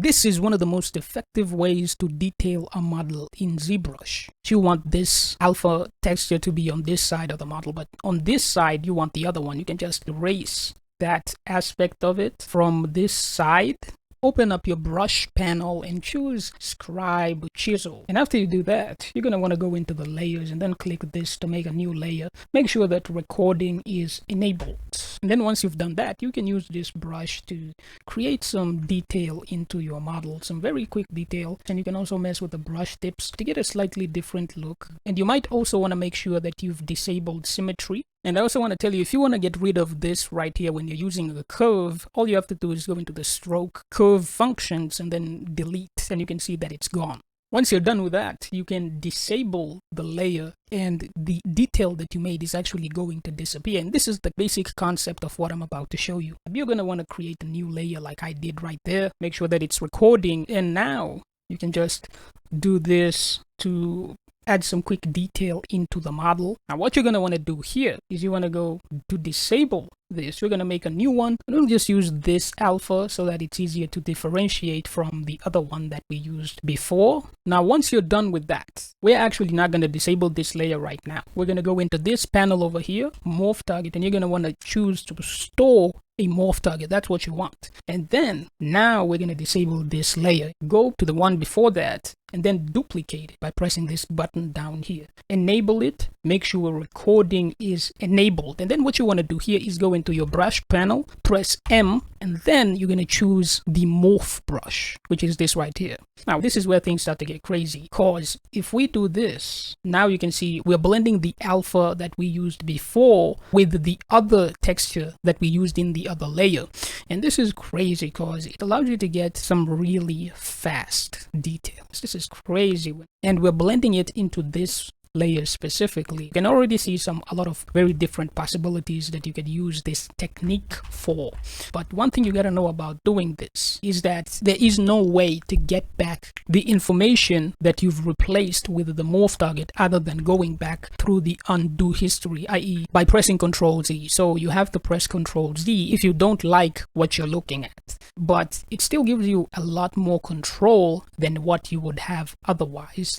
This is one of the most effective ways to detail a model in Zbrush. You want this alpha texture to be on this side of the model, but on this side you want the other one. You can just erase that aspect of it from this side. Open up your brush panel and choose Scribe Chisel. And after you do that, you're going to want to go into the layers and then click this to make a new layer. Make sure that recording is enabled. And then once you've done that, you can use this brush to create some detail into your model, some very quick detail. And you can also mess with the brush tips to get a slightly different look. And you might also want to make sure that you've disabled symmetry. And I also want to tell you, if you want to get rid of this right here when you're using a curve, all you have to do is go into the stroke curve functions and then delete, and you can see that it's gone. Once you're done with that, you can disable the layer and the detail that you made is actually going to disappear. And this is the basic concept of what I'm about to show you. You're going to want to create a new layer like I did right there. Make sure that it's recording. And now you can just do this to add some quick detail into the model. Now what you're going to want to do here is you want to go to disable this. You're going to make a new one, and we'll just use this alpha so that it's easier to differentiate from the other one that we used before. Now once you're done with that, we're actually not going to disable this layer right now. We're going to go into this panel over here, morph target, and you're going to want to choose to store a morph target. That's what you want. And then now we're going to disable this layer. Go to the one before that and then duplicate it by pressing this button down here. Enable it. Make sure recording is enabled. And then what you want to do here is go into your brush panel, press M, and then you're going to choose the morph brush, which is this right here. Now this is where things start to get crazy, because if we do this, now you can see we're blending the alpha that we used before with the other texture that we used in the other layer. And this is crazy because it allows you to get some really fast details. This is crazy. And we're blending it into this layer specifically. You can already see a lot of very different possibilities that you could use this technique for. But one thing you got to know about doing this is that there is no way to get back the information that you've replaced with the morph target other than going back through the undo history, i.e. by pressing Ctrl-Z. So you have to press Ctrl-Z if you don't like what you're looking at. But it still gives you a lot more control than what you would have otherwise.